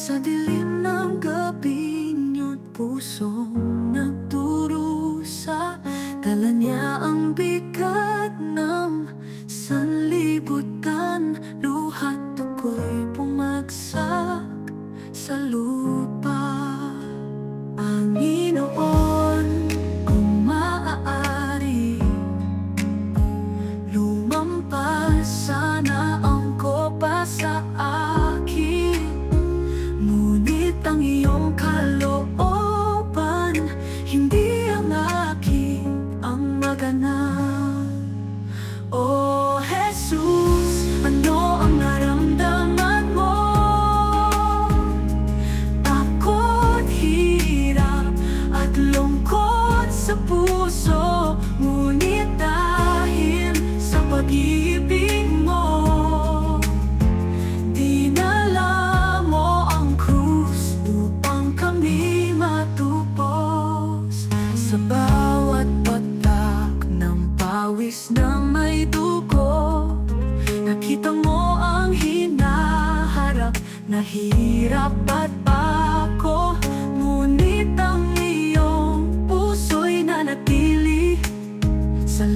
Sa dilim ng gabi niyo't pusong nagdurusa, dala niya ang bigat ng sanlibutan. Luha't ako'y bumagsak sa lupa. Panginoon, kung maaari, lumampas sana ang kopa sa akin. Ngunit ang iyong kalooban, hindi ang akin ang maganap. O Jesus, ano ang naramdaman mo? Takot, hirap at lungkot sa puso. Ngunit dahil sa pag-ibig mo, dinala mo ang krus upang kami matupos. Sa bawat patak ng pawis na may dugo, nakita mo ang hinaharap na hirap at pako. Ngunit ang iyong puso'y nanatili sa